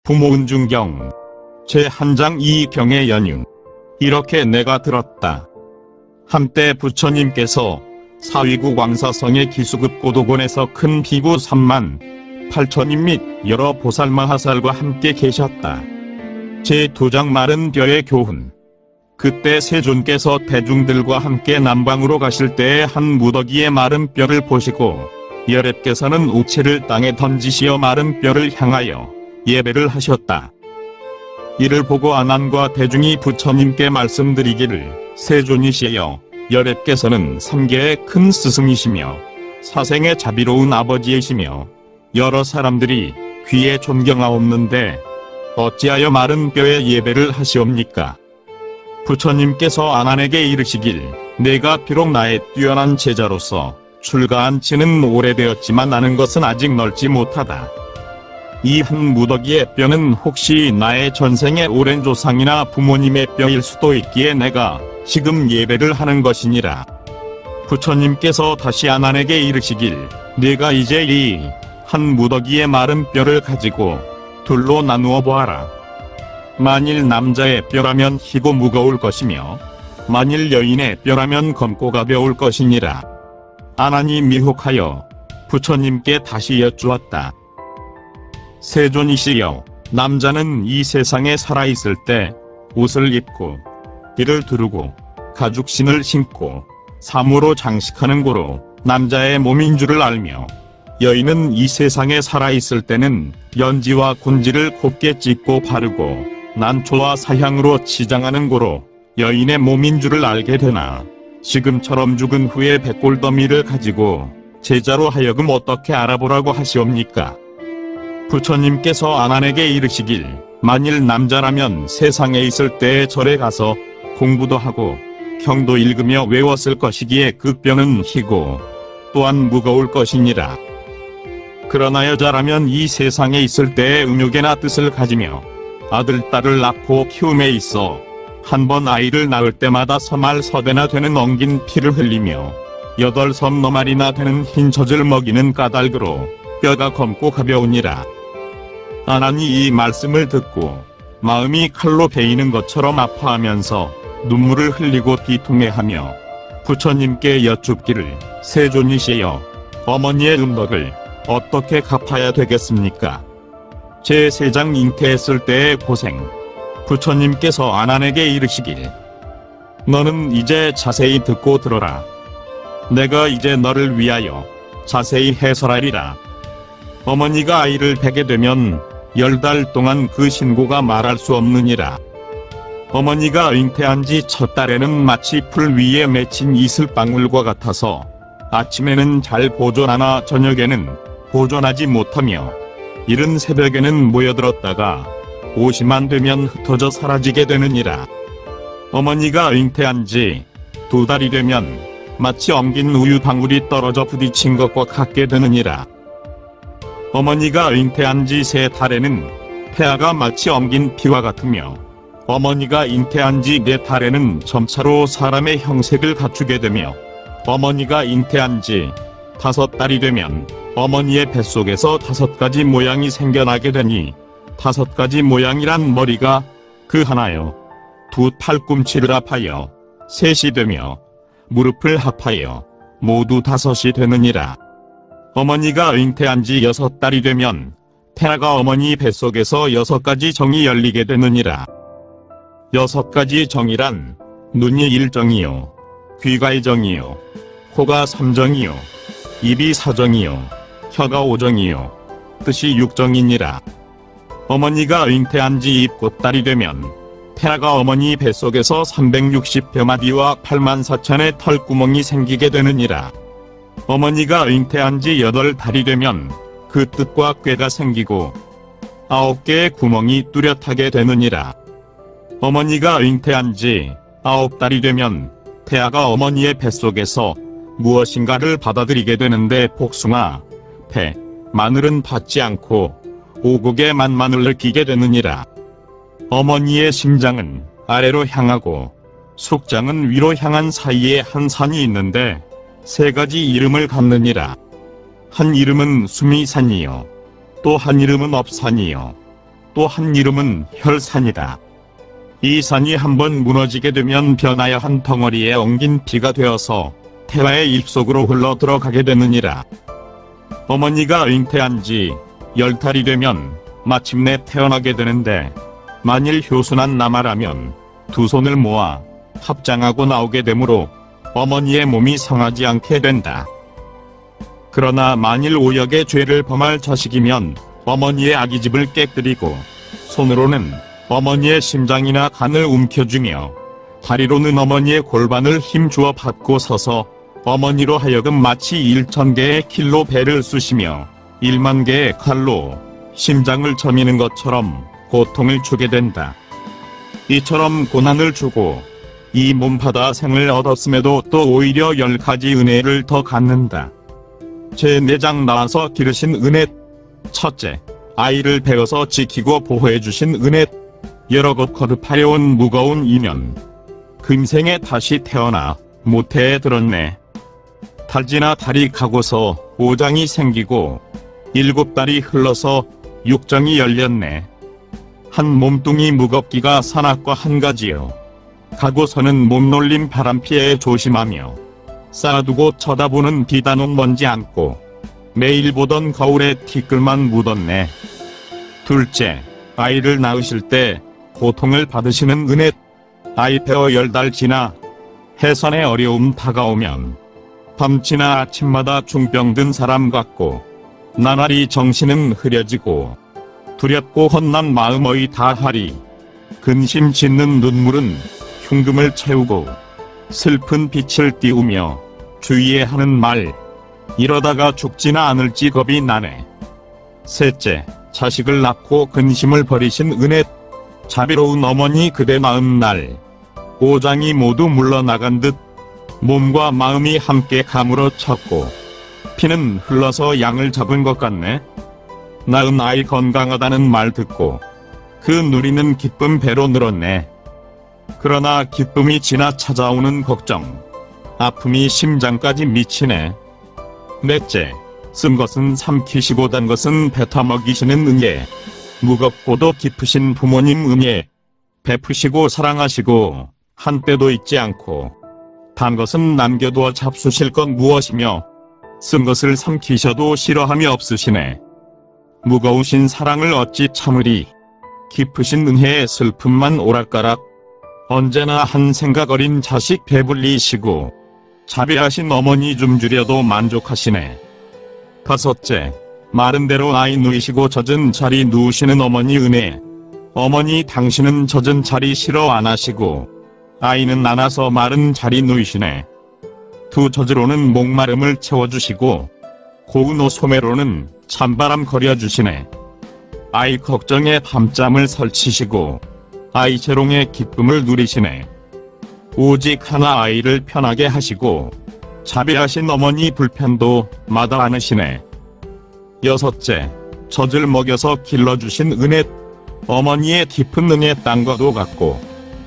부모은중경 제1장 이경의 연유. 이렇게 내가 들었다. 한때 부처님께서 사위국 왕사성의 기수급 고도곤에서 큰 비구 3만 8천인 및 여러 보살마하살과 함께 계셨다. 제2장 마른 뼈의 교훈. 그때 세존께서 대중들과 함께 남방으로 가실 때에 한 무더기의 마른 뼈를 보시고 열애께서는 우체를 땅에 던지시어 마른 뼈를 향하여 예배를 하셨다. 이를 보고 아난과 대중이 부처님께 말씀드리기를, 세존이시여, 열애께서는 삼계의 큰 스승이시며 사생의 자비로운 아버지이시며 여러 사람들이 귀에 존경하옵는데 어찌하여 마른 뼈에 예배를 하시옵니까? 부처님께서 아난에게 이르시길, 내가 비록 나의 뛰어난 제자로서 출가한 지는 오래되었지만 아는 것은 아직 넓지 못하다. 이 한 무더기의 뼈는 혹시 나의 전생의 오랜 조상이나 부모님의 뼈일 수도 있기에 내가 지금 예배를 하는 것이니라. 부처님께서 다시 아난에게 이르시길, 네가 이제 이 한 무더기의 마른 뼈를 가지고 둘로 나누어 보아라. 만일 남자의 뼈라면 희고 무거울 것이며 만일 여인의 뼈라면 검고 가벼울 것이니라. 아난이 미혹하여 부처님께 다시 여쭈었다. 세존이시여, 남자는 이 세상에 살아있을 때 옷을 입고 띠를 두르고 가죽신을 신고 사무로 장식하는 고로 남자의 몸인 줄을 알며, 여인은 이 세상에 살아있을 때는 연지와 군지를 곱게 찢고 바르고 난초와 사향으로 치장하는 고로 여인의 몸인 줄을 알게 되나, 지금처럼 죽은 후에 백골더미를 가지고 제자로 하여금 어떻게 알아보라고 하시옵니까? 부처님께서 아난에게 이르시길, 만일 남자라면 세상에 있을 때에 절에 가서 공부도 하고 경도 읽으며 외웠을 것이기에 그 뼈는 희고 또한 무거울 것이니라. 그러나 여자라면 이 세상에 있을 때에 음욕에나 뜻을 가지며 아들, 딸을 낳고 키움에 있어 한 번 아이를 낳을 때마다 서말 서대나 되는 엉긴 피를 흘리며 8섬 너말이나 되는 흰 젖을 먹이는 까닭으로 뼈가 검고 가벼우니라. 아난이 이 말씀을 듣고 마음이 칼로 베이는 것처럼 아파하면서 눈물을 흘리고 비통해하며 부처님께 여쭙기를, 세존이시여, 어머니의 음덕을 어떻게 갚아야 되겠습니까? 제3장 잉태했을 때의 고생. 부처님께서 아난에게 이르시길, 너는 이제 자세히 듣고 들어라. 내가 이제 너를 위하여 자세히 해설하리라. 어머니가 아이를 베게 되면 10달 동안 그 신고가 말할 수 없느니라. 어머니가 잉태한 지 첫 달에는 마치 풀 위에 맺힌 이슬방울과 같아서 아침에는 잘 보존하나 저녁에는 보존하지 못하며 이른 새벽에는 모여들었다가 오시만 되면 흩어져 사라지게 되느니라. 어머니가 잉태한 지 2달이 되면 마치 엉긴 우유 방울이 떨어져 부딪힌 것과 같게 되느니라. 어머니가 잉태한 지 3달에는 폐하가 마치 엉긴 피와 같으며, 어머니가 잉태한 지 4달에는 점차로 사람의 형색을 갖추게 되며, 어머니가 잉태한 지 5달이 되면 어머니의 뱃속에서 5가지 모양이 생겨나게 되니, 5가지 모양이란 머리가 그 하나요, 2 팔꿈치를 합하여 3이 되며 무릎을 합하여 모두 5이 되느니라. 어머니가 잉태한 지 6달이 되면 태아가 어머니 뱃속에서 6가지 정이 열리게 되느니라. 6가지 정이란 눈이 1정이요, 귀가 2정이요, 코가 3정이요, 입이 4정이요, 혀가 5정이요, 뜻이 6정이니라. 어머니가 잉태한 지 7달이 되면 태아가 어머니 뱃속에서 360벼마디와 84,000의 털구멍이 생기게 되느니라. 어머니가 잉태한 지 8달이 되면 그 뜻과 꾀가 생기고 9개의 구멍이 뚜렷하게 되느니라. 어머니가 잉태한 지 9달이 되면 태아가 어머니의 뱃속에서 무엇인가를 받아들이게 되는데 복숭아, 배, 마늘은 받지 않고 오곡의 맛만을 느끼게 되느니라. 어머니의 심장은 아래로 향하고 속장은 위로 향한 사이에 한 산이 있는데 3가지 이름을 갖느니라. 한 이름은 수미산이요, 또 한 이름은 업산이요, 또 한 이름은 혈산이다. 이 산이 한번 무너지게 되면 변하여 한 덩어리에 엉긴 피가 되어서 태아의 입속으로 흘러 들어가게 되느니라. 어머니가 잉태한 지 10달이 되면 마침내 태어나게 되는데, 만일 효순한 남아라면 두 손을 모아 합장하고 나오게 되므로 어머니의 몸이 상하지 않게 된다. 그러나 만일 오역의 죄를 범할 자식이면 어머니의 아기집을 깨뜨리고 손으로는 어머니의 심장이나 간을 움켜쥐며 다리로는 어머니의 골반을 힘주어 받고 서서 어머니로 하여금 마치 1000개의 kil로 배를 쑤시며 10,000개의 칼로 심장을 저미는 것처럼 고통을 주게 된다. 이처럼 고난을 주고 이 몸받아 생을 얻었음에도 또 오히려 10가지 은혜를 더 갖는다. 제 내장 낳아서 기르신 은혜. 첫째, 아이를 배어서 지키고 보호해주신 은혜. 여러 것 거듭하여온 무거운 인연. 금생에 다시 태어나 모태에 들었네. 달지나 달이 가고서 5장이 생기고 7달이 흘러서 6장이 열렸네. 한 몸뚱이 무겁기가 산악과 한 가지요. 가고서는 몸놀림 바람피해 조심하며 쌓아두고 쳐다보는 비단옥 먼지 않고 매일 보던 거울에 티끌만 묻었네. 둘째, 아이를 낳으실 때 고통을 받으시는 은혜. 아이 배어 10달 지나 해산의 어려움 다가오면 밤지나 아침마다 중병 든 사람 같고 나날이 정신은 흐려지고 두렵고 헛난 마음의 다하리. 근심 짓는 눈물은 흉금을 채우고 슬픈 빛을 띄우며 주위에 하는 말. 이러다가 죽지나 않을지 겁이 나네. 셋째, 자식을 낳고 근심을 버리신 은혜. 자비로운 어머니 그대 낳은 날 5장이 모두 물러나간 듯 몸과 마음이 함께 가물어쳤고 피는 흘러서 양을 잡은 것 같네. 낳은 아이 건강하다는 말 듣고 그 누리는 기쁨 배로 늘었네. 그러나 기쁨이 지나 찾아오는 걱정, 아픔이 심장까지 미치네. 넷째, 쓴 것은 삼키시고 단 것은 뱉어 먹이시는 은혜. 무겁고도 깊으신 부모님 은혜. 베푸시고 사랑하시고 한때도 잊지 않고 단 것은 남겨두어 잡수실 것 무엇이며 쓴 것을 삼키셔도 싫어함이 없으시네. 무거우신 사랑을 어찌 참으리. 깊으신 은혜의 슬픔만 오락가락. 언제나 한 생각 어린 자식 배불리시고 자비하신 어머니 좀 줄여도 만족하시네. 다섯째, 마른 대로 아이 누이시고 젖은 자리 누우시는 어머니 은혜. 어머니 당신은 젖은 자리 싫어 안 하시고 아이는 안아서 마른 자리 누이시네. 두 젖으로는 목마름을 채워주시고 고운 옷 소매로는 찬바람 거려주시네. 아이 걱정에 밤잠을 설치시고 아이 재롱의 기쁨을 누리시네. 오직 하나 아이를 편하게 하시고 자비하신 어머니 불편도 마다 않으시네. 여섯째, 젖을 먹여서 길러주신 은혜. 어머니의 깊은 은혜 땅과도 같고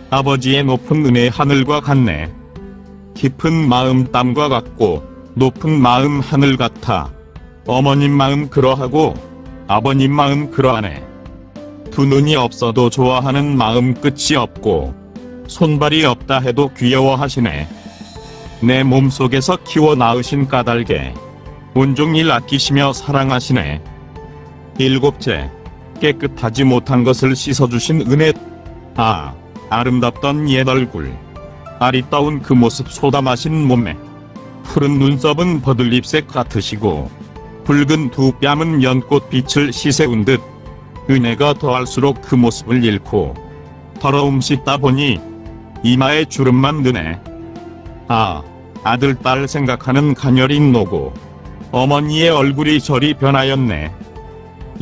아버지의 높은 은혜 하늘과 같네. 깊은 마음 땅과 같고 높은 마음 하늘 같아. 어머님 마음 그러하고 아버님 마음 그러하네. 두 눈이 없어도 좋아하는 마음 끝이 없고 손발이 없다 해도 귀여워하시네. 내 몸속에서 키워 낳으신 까닭에 온종일 아끼시며 사랑하시네. 일곱째, 깨끗하지 못한 것을 씻어주신 은혜. 아름답던 옛 얼굴, 아리따운 그 모습 소담하신 몸매, 푸른 눈썹은 버들잎색 같으시고 붉은 두 뺨은 연꽃빛을 시세운 듯 은혜가 더할수록 그 모습을 잃고 더러움 씻다 보니 이마에 주름만 드네. 아들 딸 생각하는 가녀린 노고 어머니의 얼굴이 저리 변하였네.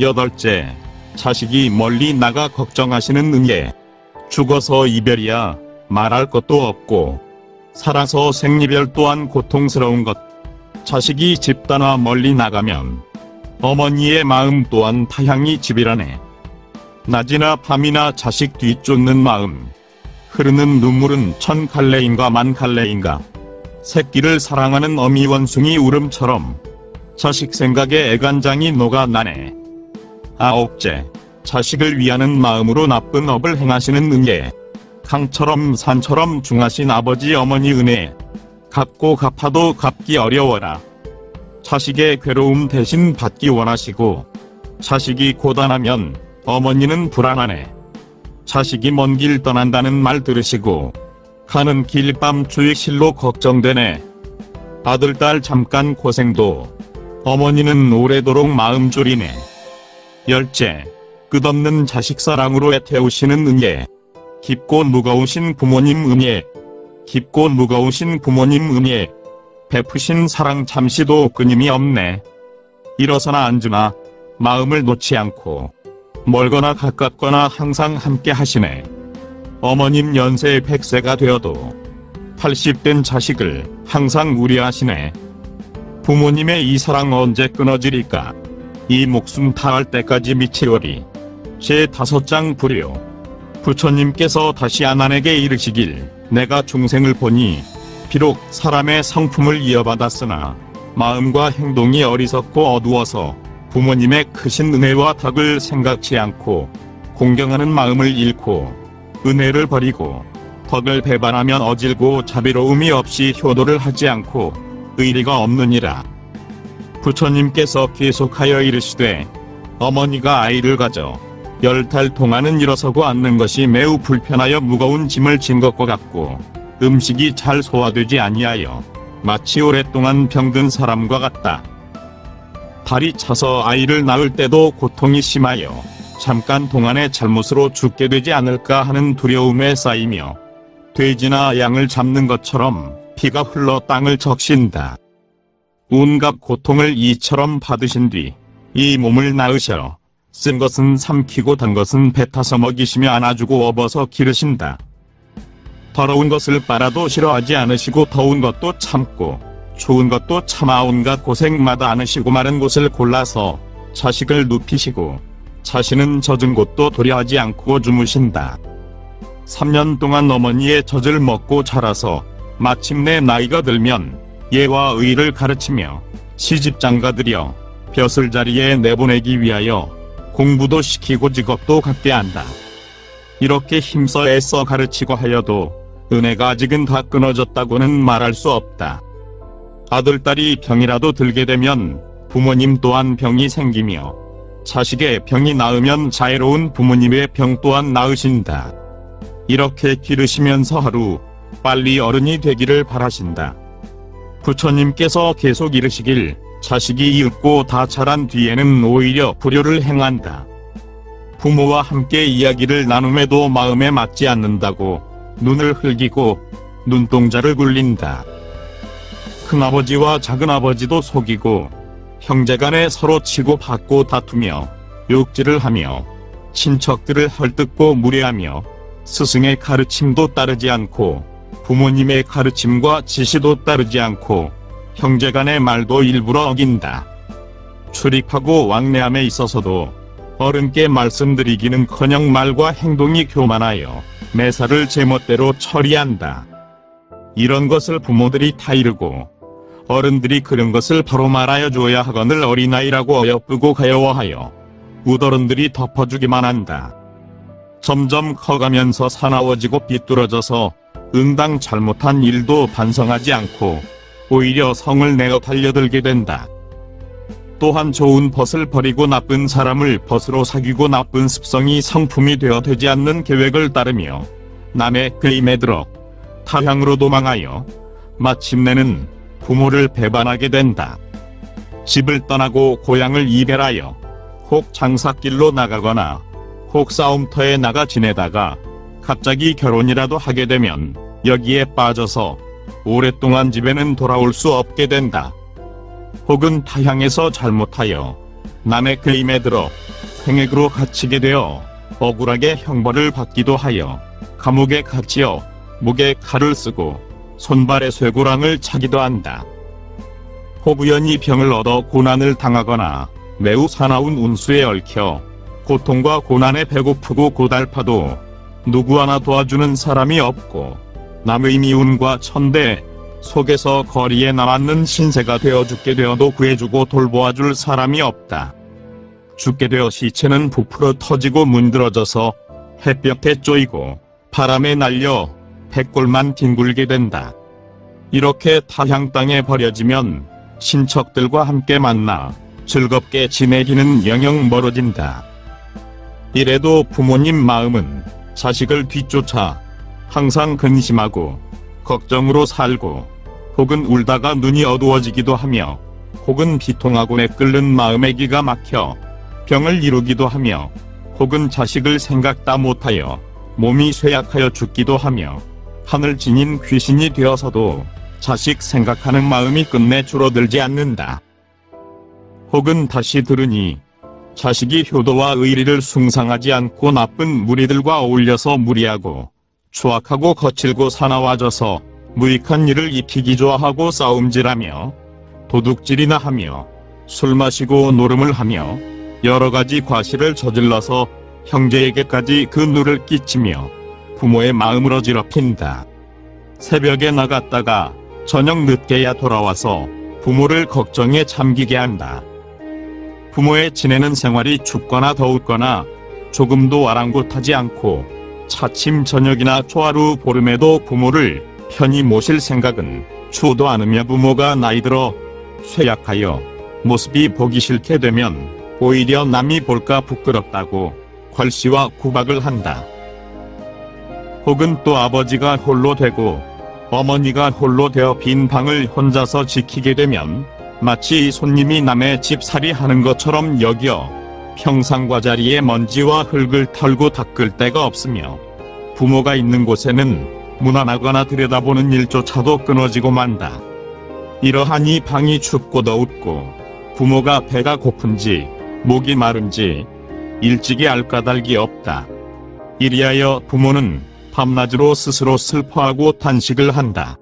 여덟째, 자식이 멀리 나가 걱정하시는 은혜. 죽어서 이별이야 말할 것도 없고 살아서 생이별 또한 고통스러운 것. 자식이 집 떠나 멀리 나가면 어머니의 마음 또한 타향이 집이라네. 낮이나 밤이나 자식 뒤쫓는 마음. 흐르는 눈물은 1000갈래인가 10,000갈래인가. 새끼를 사랑하는 어미 원숭이 울음처럼 자식 생각에 애간장이 녹아나네. 아홉째, 자식을 위하는 마음으로 나쁜 업을 행하시는 은혜. 강처럼 산처럼 중하신 아버지 어머니 은혜. 갚고 갚아도 갚기 어려워라. 자식의 괴로움 대신 받기 원하시고, 자식이 고단하면 어머니는 불안하네. 자식이 먼 길 떠난다는 말 들으시고 가는 길 밤 주익실로 걱정되네. 아들 딸 잠깐 고생도 어머니는 오래도록 마음 졸이네. 열째, 끝없는 자식 사랑으로 애태우시는 은혜. 깊고 무거우신 부모님 은혜. 깊고 무거우신 부모님 은혜. 베푸신 사랑 잠시도 끊임이 없네. 일어서나 앉으나 마음을 놓지 않고 멀거나 가깝거나 항상 함께 하시네. 어머님 연세 100세가 되어도 80된 자식을 항상 우려하시네. 부모님의 이 사랑 언제 끊어지리까? 이 목숨 다할 때까지 미치오리. 제5장 불효. 부처님께서 다시 아난에게 이르시길, 내가 중생을 보니 비록 사람의 성품을 이어받았으나 마음과 행동이 어리석고 어두워서 부모님의 크신 은혜와 덕을 생각지 않고 공경하는 마음을 잃고 은혜를 버리고 덕을 배반하면 어질고 자비로움이 없이 효도를 하지 않고 의리가 없느니라. 부처님께서 계속하여 이르시되, 어머니가 아이를 가져 10달 동안은 일어서고 앉는 것이 매우 불편하여 무거운 짐을 진 것과 같고 음식이 잘 소화되지 아니하여 마치 오랫동안 병든 사람과 같다. 다리 차서 아이를 낳을 때도 고통이 심하여 잠깐 동안의 잘못으로 죽게 되지 않을까 하는 두려움에 쌓이며 돼지나 양을 잡는 것처럼 피가 흘러 땅을 적신다. 온갖 고통을 이처럼 받으신 뒤 이 몸을 낳으셔 쓴 것은 삼키고 단 것은 배 타서 먹이시며 안아주고 업어서 기르신다. 더러운 것을 빨아도 싫어하지 않으시고 더운 것도 참고 추운 것도 참아 온갖 고생마다 않으시고 마른 곳을 골라서 자식을 눕히시고 자신은 젖은 곳도 도려하지 않고 주무신다. 3년 동안 어머니의 젖을 먹고 자라서 마침내 나이가 들면 예와 의를 가르치며 시집장가들여 벼슬자리에 내보내기 위하여 공부도 시키고 직업도 갖게 한다. 이렇게 힘써 애써 가르치고 하여도 은혜가 아직은 다 끊어졌다고는 말할 수 없다. 아들딸이 병이라도 들게 되면 부모님 또한 병이 생기며 자식의 병이 나으면 자애로운 부모님의 병 또한 나으신다. 이렇게 기르시면서 하루 빨리 어른이 되기를 바라신다. 부처님께서 계속 이르시길, 자식이 이윽고 다 자란 뒤에는 오히려 불효를 행한다. 부모와 함께 이야기를 나눔에도 마음에 맞지 않는다고 눈을 흘기고 눈동자를 굴린다. 큰아버지와 작은아버지도 속이고 형제간에 서로 치고 받고 다투며 욕질을 하며 친척들을 헐뜯고 무례하며 스승의 가르침도 따르지 않고 부모님의 가르침과 지시도 따르지 않고 형제간의 말도 일부러 어긴다. 출입하고 왕래함에 있어서도 어른께 말씀드리기는커녕 말과 행동이 교만하여 매사를 제멋대로 처리한다. 이런 것을 부모들이 다 이르고 어른들이 그런 것을 바로 말하여 줘야 하거늘 어린아이라고 어여쁘고 가여워하여 웃어른들이 덮어주기만 한다. 점점 커가면서 사나워지고 삐뚤어져서 응당 잘못한 일도 반성하지 않고 오히려 성을 내어 달려들게 된다. 또한 좋은 벗을 버리고 나쁜 사람을 벗으로 사귀고 나쁜 습성이 성품이 되어 되지 않는 계획을 따르며 남의 꾀임에 들어 타향으로 도망하여 마침내는 부모를 배반하게 된다. 집을 떠나고 고향을 이별하여 혹 장사길로 나가거나 혹 싸움터에 나가 지내다가 갑자기 결혼이라도 하게 되면 여기에 빠져서 오랫동안 집에는 돌아올 수 없게 된다. 혹은 타향에서 잘못하여 남의 꾀임에 들어 횡액으로 갇히게 되어 억울하게 형벌을 받기도 하여 감옥에 갇히어 목에 칼을 쓰고 손발에 쇠고랑을 차기도 한다. 혹 우연히 병을 얻어 고난을 당하거나 매우 사나운 운수에 얽혀 고통과 고난에 배고프고 고달파도 누구 하나 도와주는 사람이 없고 남의 미움과 천대 속에서 거리에 남았는 신세가 되어 죽게 되어도 구해주고 돌보아줄 사람이 없다. 죽게 되어 시체는 부풀어 터지고 문드러져서 햇볕에 쪼이고 바람에 날려 백골만 뒹굴게 된다. 이렇게 타향 땅에 버려지면 친척들과 함께 만나 즐겁게 지내기는 영영 멀어진다. 이래도 부모님 마음은 자식을 뒤쫓아 항상 근심하고 걱정으로 살고, 혹은 울다가 눈이 어두워지기도 하며, 혹은 비통하고 애끓는 마음에 기가 막혀 병을 이루기도 하며, 혹은 자식을 생각다 못하여 몸이 쇠약하여 죽기도 하며, 하늘 지닌 귀신이 되어서도 자식 생각하는 마음이 끝내 줄어들지 않는다. 혹은 다시 들으니 자식이 효도와 의리를 숭상하지 않고 나쁜 무리들과 어울려서 무리하고 추악하고 거칠고 사나워져서 무익한 일을 익히기 좋아하고 싸움질하며 도둑질이나 하며 술 마시고 노름을 하며 여러가지 과실을 저질러서 형제에게까지 그 누를 끼치며 부모의 마음을 어지럽힌다. 새벽에 나갔다가 저녁 늦게야 돌아와서 부모를 걱정에 잠기게 한다. 부모의 지내는 생활이 춥거나 더웠거나 조금도 아랑곳하지 않고 차츰 저녁이나 초하루 보름에도 부모를 편히 모실 생각은 추도 않으며, 부모가 나이 들어 쇠약하여 모습이 보기 싫게 되면 오히려 남이 볼까 부끄럽다고 괄시와 구박을 한다. 혹은 또 아버지가 홀로 되고 어머니가 홀로 되어 빈 방을 혼자서 지키게 되면 마치 손님이 남의 집살이 하는 것처럼 여겨 평상과 자리에 먼지와 흙을 털고 닦을 데가 없으며, 부모가 있는 곳에는 무난하거나 들여다보는 일조차도 끊어지고 만다. 이러하니 방이 춥고 더웁고 부모가 배가 고픈지 목이 마른지 일찍이 알 까닭이 없다. 이리하여 부모는 밤낮으로 스스로 슬퍼하고 탄식을 한다.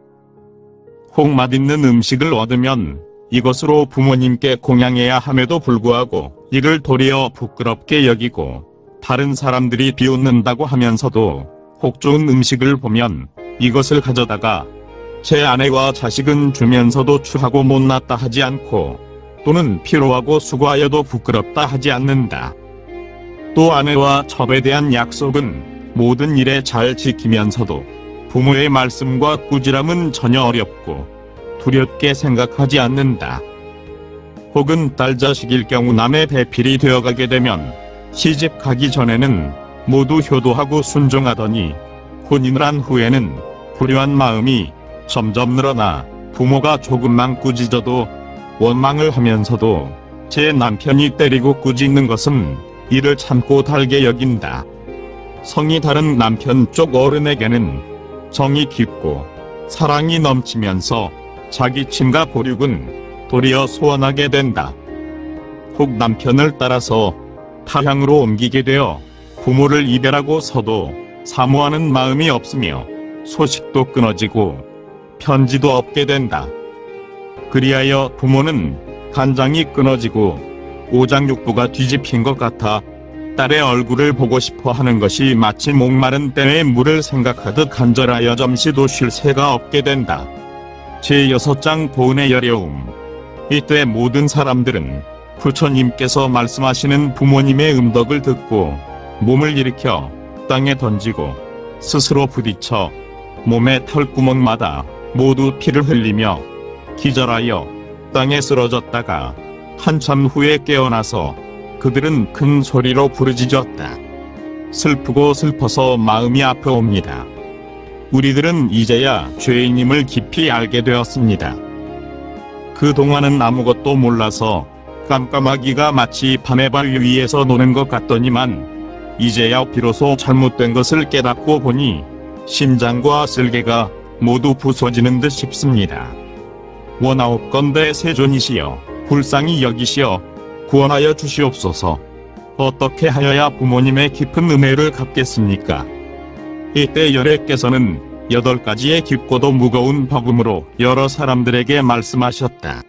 혹 맛있는 음식을 얻으면 이것으로 부모님께 공양해야 함에도 불구하고 이를 도리어 부끄럽게 여기고, 다른 사람들이 비웃는다고 하면서도 혹 좋은 음식을 보면 이것을 가져다가 제 아내와 자식은 주면서도 추하고 못났다 하지 않고, 또는 피로하고 수고하여도 부끄럽다 하지 않는다. 또 아내와 첩에 대한 약속은 모든 일에 잘 지키면서도 부모의 말씀과 꾸지람은 전혀 어렵고 두렵게 생각하지 않는다. 혹은 딸 자식일 경우 남의 배필이 되어가게 되면 시집 가기 전에는 모두 효도하고 순종하더니 혼인을 한 후에는 불효한 마음이 점점 늘어나 부모가 조금만 꾸짖어도 원망을 하면서도 제 남편이 때리고 꾸짖는 것은 이를 참고 달게 여긴다. 성이 다른 남편 쪽 어른에게는 정이 깊고 사랑이 넘치면서 자기 침과 보륙은 도리어 소원하게 된다. 혹 남편을 따라서 타향으로 옮기게 되어 부모를 이별하고서도 사모하는 마음이 없으며 소식도 끊어지고 편지도 없게 된다. 그리하여 부모는 간장이 끊어지고 오장육부가 뒤집힌 것 같아 딸의 얼굴을 보고 싶어 하는 것이 마치 목마른 댐의 물을 생각하듯 간절하여 잠시도 쉴 새가 없게 된다. 제6장 보은의 여려움. 이때 모든 사람들은 부처님께서 말씀하시는 부모님의 음덕을 듣고 몸을 일으켜 땅에 던지고 스스로 부딪혀 몸의 털구멍마다 모두 피를 흘리며 기절하여 땅에 쓰러졌다가 한참 후에 깨어나서 그들은 큰 소리로 부르짖었다. 슬프고 슬퍼서 마음이 아파옵니다. 우리들은 이제야 죄인임을 깊이 알게 되었습니다. 그동안은 아무것도 몰라서 깜깜하기가 마치 밤의 발 위에서 노는 것 같더니만 이제야 비로소 잘못된 것을 깨닫고 보니 심장과 쓸개가 모두 부서지는 듯 싶습니다. 원하옵건대 세존이시여 불쌍히 여기시어 구원하여 주시옵소서. 어떻게 하여야 부모님의 깊은 은혜를 갚겠습니까? 이때 열애께서는 8가지의 깊고도 무거운 법음으로 여러 사람들에게 말씀하셨다.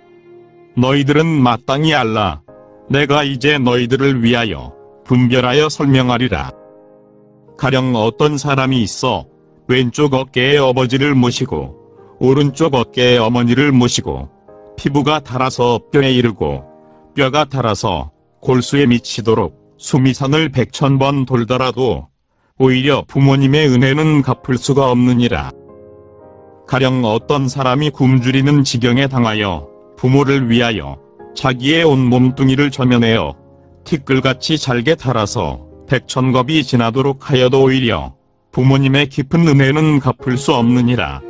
너희들은 마땅히 알라. 내가 이제 너희들을 위하여 분별하여 설명하리라. 가령 어떤 사람이 있어 왼쪽 어깨에 아버지를 모시고 오른쪽 어깨에 어머니를 모시고 피부가 닳아서 뼈에 이르고 뼈가 닳아서 골수에 미치도록 수미산을 100,000번 돌더라도 오히려 부모님의 은혜는 갚을 수가 없느니라. 가령 어떤 사람이 굶주리는 지경에 당하여 부모를 위하여 자기의 온 몸뚱이를 저면하여 티끌같이 잘게 달아서 100,000겁이 지나도록 하여도 오히려 부모님의 깊은 은혜는 갚을 수 없느니라.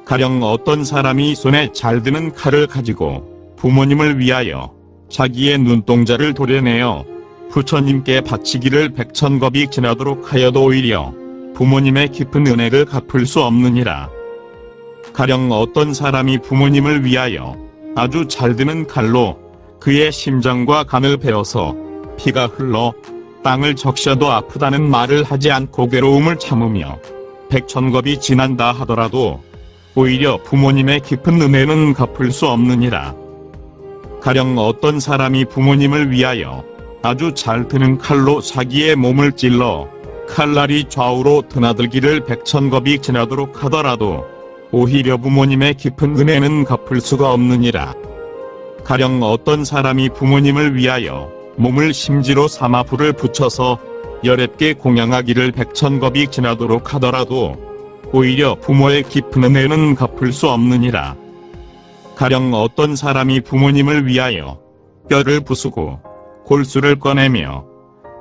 가령 어떤 사람이 손에 잘 드는 칼을 가지고 부모님을 위하여 자기의 눈동자를 도려내어 부처님께 바치기를 100,000겁이 지나도록 하여도 오히려 부모님의 깊은 은혜를 갚을 수 없느니라. 가령 어떤 사람이 부모님을 위하여 아주 잘 드는 칼로 그의 심장과 간을 베어서 피가 흘러 땅을 적셔도 아프다는 말을 하지 않고 괴로움을 참으며 100,000겁이 지난다 하더라도 오히려 부모님의 깊은 은혜는 갚을 수 없느니라. 가령 어떤 사람이 부모님을 위하여 아주 잘 드는 칼로 자기의 몸을 찔러 칼날이 좌우로 드나들기를 100,000겁이 지나도록 하더라도 오히려 부모님의 깊은 은혜는 갚을 수가 없느니라. 가령 어떤 사람이 부모님을 위하여 몸을 심지로 삼아 불을 붙여서 열앱게 공양하기를 100,000겁이 지나도록 하더라도 오히려 부모의 깊은 은혜는 갚을 수 없느니라. 가령 어떤 사람이 부모님을 위하여 뼈를 부수고 골수를 꺼내며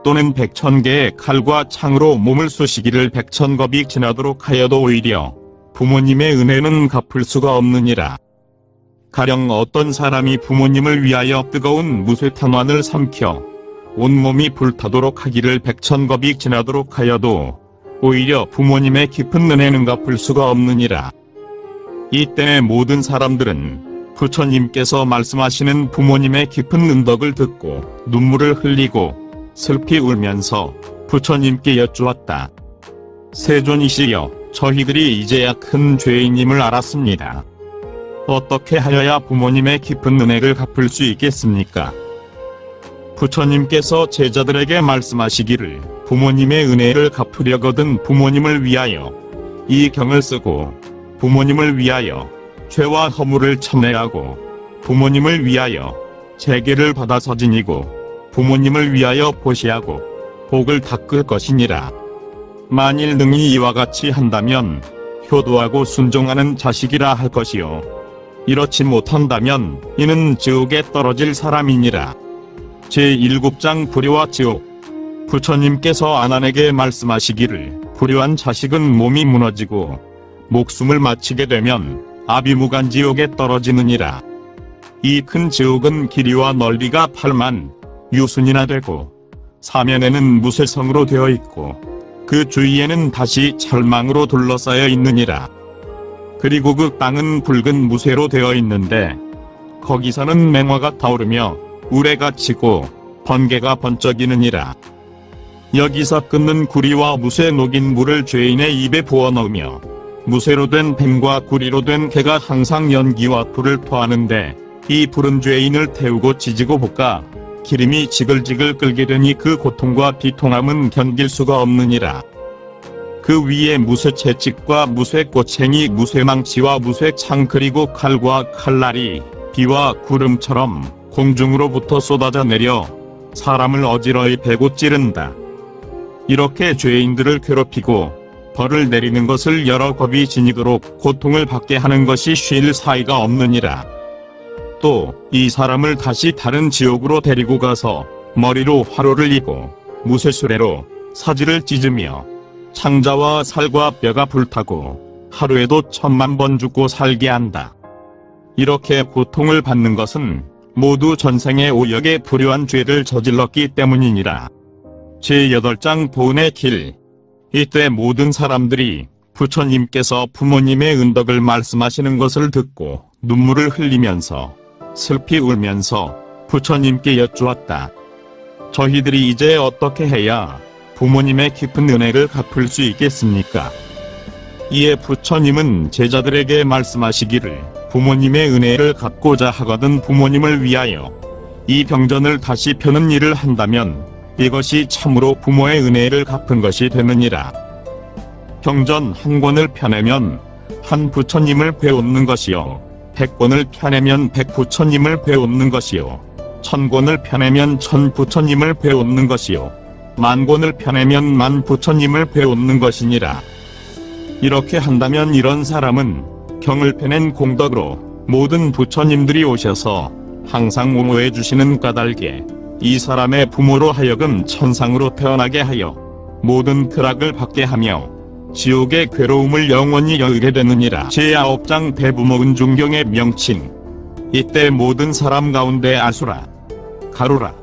또는 100,000개의 칼과 창으로 몸을 쑤시기를 100,000겁이 지나도록 하여도 오히려 부모님의 은혜는 갚을 수가 없느니라. 가령 어떤 사람이 부모님을 위하여 뜨거운 무쇠탄환을 삼켜 온몸이 불타도록 하기를 100,000겁이 지나도록 하여도 오히려 부모님의 깊은 은혜는 갚을 수가 없느니라. 이때 모든 사람들은 부처님께서 말씀하시는 부모님의 깊은 은덕을 듣고 눈물을 흘리고 슬피 울면서 부처님께 여쭈었다. 세존이시여, 저희들이 이제야 큰 죄인임을 알았습니다. 어떻게 하여야 부모님의 깊은 은혜를 갚을 수 있겠습니까? 부처님께서 제자들에게 말씀하시기를 부모님의 은혜를 갚으려거든 부모님을 위하여 이 경을 쓰고 부모님을 위하여 죄와 허물을 참회하고 부모님을 위하여 재계를 받아서 지니고 부모님을 위하여 보시하고 복을 닦을 것이니라. 만일 능히 이와 같이 한다면 효도하고 순종하는 자식이라 할 것이요, 이렇지 못한다면 이는 지옥에 떨어질 사람이니라. 제7장 불효와 지옥. 부처님께서 아난에게 말씀하시기를 불효한 자식은 몸이 무너지고 목숨을 마치게 되면 아비무간지옥에 떨어지느니라. 이 큰 지옥은 길이와 넓이가 8만 유순이나 되고 사면에는 무쇠성으로 되어 있고 그 주위에는 다시 철망으로 둘러싸여 있느니라. 그리고 그 땅은 붉은 무쇠로 되어 있는데 거기서는 맹화가 타오르며 우레가 치고 번개가 번쩍이느니라. 여기서 끓는 구리와 무쇠 녹인 물을 죄인의 입에 부어 넣으며 무쇠로 된 뱀과 구리로 된 개가 항상 연기와 불을 토하는데 이 불은 죄인을 태우고 지지고 볶아 기름이 지글지글 끓게 되니 그 고통과 비통함은 견딜 수가 없느니라. 그 위에 무쇠 채찍과 무쇠 꼬챙이, 무쇠 망치와 무쇠 창, 그리고 칼과 칼날이 비와 구름처럼 공중으로부터 쏟아져 내려 사람을 어지러이 베고 찌른다. 이렇게 죄인들을 괴롭히고 벌을 내리는 것을 여러 겁이 지니도록 고통을 받게 하는 것이 쉴 사이가 없느니라. 또 이 사람을 다시 다른 지옥으로 데리고 가서 머리로 화로를 이고 무쇠수레로 사지를 찢으며 창자와 살과 뼈가 불타고 하루에도 10,000,000번 죽고 살게 한다. 이렇게 고통을 받는 것은 모두 전생에 오역의 불효한 죄를 저질렀기 때문이니라. 제8장 보은의 길. 이때 모든 사람들이 부처님께서 부모님의 은덕을 말씀하시는 것을 듣고 눈물을 흘리면서 슬피 울면서 부처님께 여쭈었다. 저희들이 이제 어떻게 해야 부모님의 깊은 은혜를 갚을 수 있겠습니까? 이에 부처님은 제자들에게 말씀하시기를 부모님의 은혜를 갚고자 하거든 부모님을 위하여 이 병전을 다시 펴는 일을 한다면 이것이 참으로 부모의 은혜를 갚은 것이 되느니라. 병전 한 권을 펴내면 한 부처님을 베웃는 것이요, 100권을 펴내면 100부처님을 베웃는 것이요, 천권을 펴내면 천부처님을 배우는 것이요 만권을 펴내면 만부처님을 배우는 것이니라. 이렇게 한다면 이런 사람은 경을 펴낸 공덕으로 모든 부처님들이 오셔서 항상 옹호해 주시는 까닭에 이 사람의 부모로 하여금 천상으로 태어나게 하여 모든 쾌락을 받게 하며 지옥의 괴로움을 영원히 여의게 되느니라. 제9장 대부모 은중경의 명칭. 이때 모든 사람 가운데 아수라, 가루라,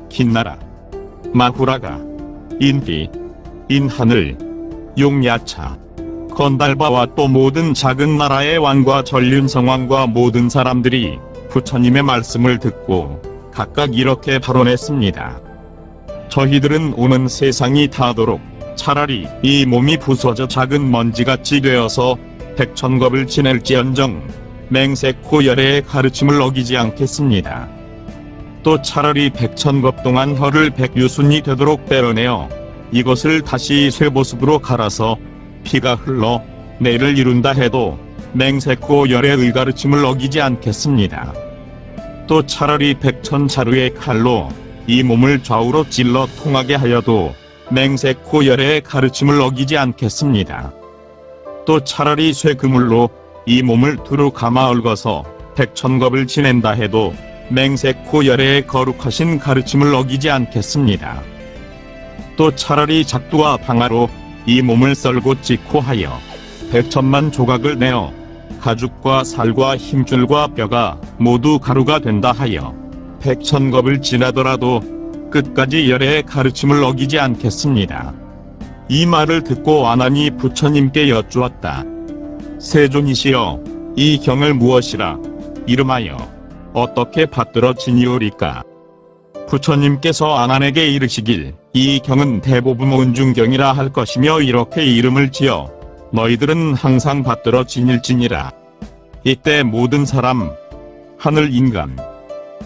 긴나라, 마후라가, 인비, 인하늘, 용야차, 건달바와 또 모든 작은 나라의 왕과 전륜성왕과 모든 사람들이 부처님의 말씀을 듣고 각각 이렇게 발언했습니다. 저희들은 오는 세상이 닿도록 차라리 이 몸이 부서져 작은 먼지같이 되어서 백천겁을 지낼지언정 맹세코 열애의 가르침을 어기지 않겠습니다. 또 차라리 백천겁 동안 혀를 백유순이 되도록 빼어내어 이것을 다시 쇠보습으로 갈아서 피가 흘러 내를 이룬다 해도 맹세코 열애의 가르침을 어기지 않겠습니다. 또 차라리 백천자루의 칼로 이 몸을 좌우로 찔러 통하게 하여도 맹세코 열애의 가르침을 어기지 않겠습니다. 또 차라리 쇠그물로 이 몸을 두루 감아 얽어서 백천겁을 지낸다 해도 맹세코 열애의 거룩하신 가르침을 어기지 않겠습니다. 또 차라리 작두와 방아로 이 몸을 썰고 찢고 하여 백천만 조각을 내어 가죽과 살과 힘줄과 뼈가 모두 가루가 된다 하여 백천겁을 지나더라도 끝까지 열애의 가르침을 어기지 않겠습니다. 이 말을 듣고 아난이 부처님께 여쭈었다. 세존이시여, 이 경을 무엇이라 이름하여 어떻게 받들어 지니오리까? 부처님께서 아난에게 이르시길, 이 경은 대부부모 은중경이라 할 것이며 이렇게 이름을 지어 너희들은 항상 받들어 지닐지니라. 이때 모든 사람, 하늘 인간,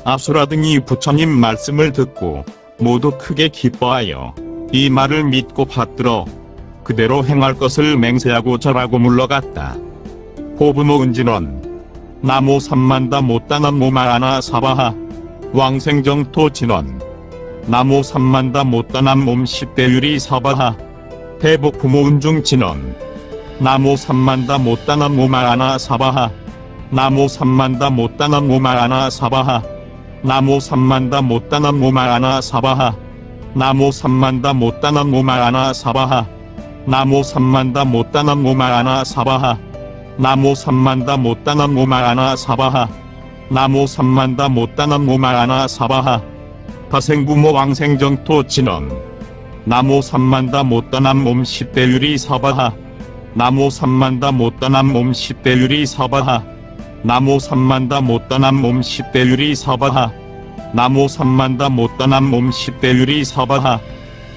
아수라 등이 부처님 말씀을 듣고 모두 크게 기뻐하여 이 말을 믿고 받들어 그대로 행할 것을 맹세하고 절하고 물러갔다. 보부모 은진원, 나모 삼만다 못다남 모마아나 사바하, 왕생정토 진원, 나모 삼만다 못다남 몸 10대유리 사바하, 대복부모 은중 진원, 나모 삼만다 못다남 모마아나 사바하, 나모 삼만다 못다남 모마아나 사바하, 나모 삼만다 못다남 모마아나 사바하, 나모 삼만다 못다남 모마아나 사바하, 나모 삼만다 못다남 모마아나 사바하, 나모 삼만다 못다남 모마아나 사바하, 나모 삼만다 못다남 모마아나 사바하, 파생부모 왕생정토 진원, 나모 삼만다 못다남 몸 10대유리 사바하, 나모 삼만다 못다남 몸 10대유리 사바하, 나모 삼만다 못다남 몸 10대유리 사바하, 나모 삼만다 못다남 몸 10대유리 사바하,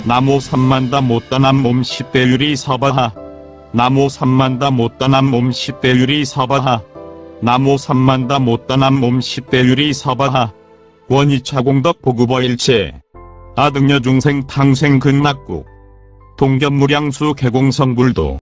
나모 삼만다 못다남 몸 10대유리 사바하, 나모 삼만다 못다남 몸 10대유리 사바하, 나모 삼만다 못다남 몸 10대유리 사바하, 원이차공덕 보급어일체, 아등여 중생 탕생 근낙국, 동견무량수 개공성불도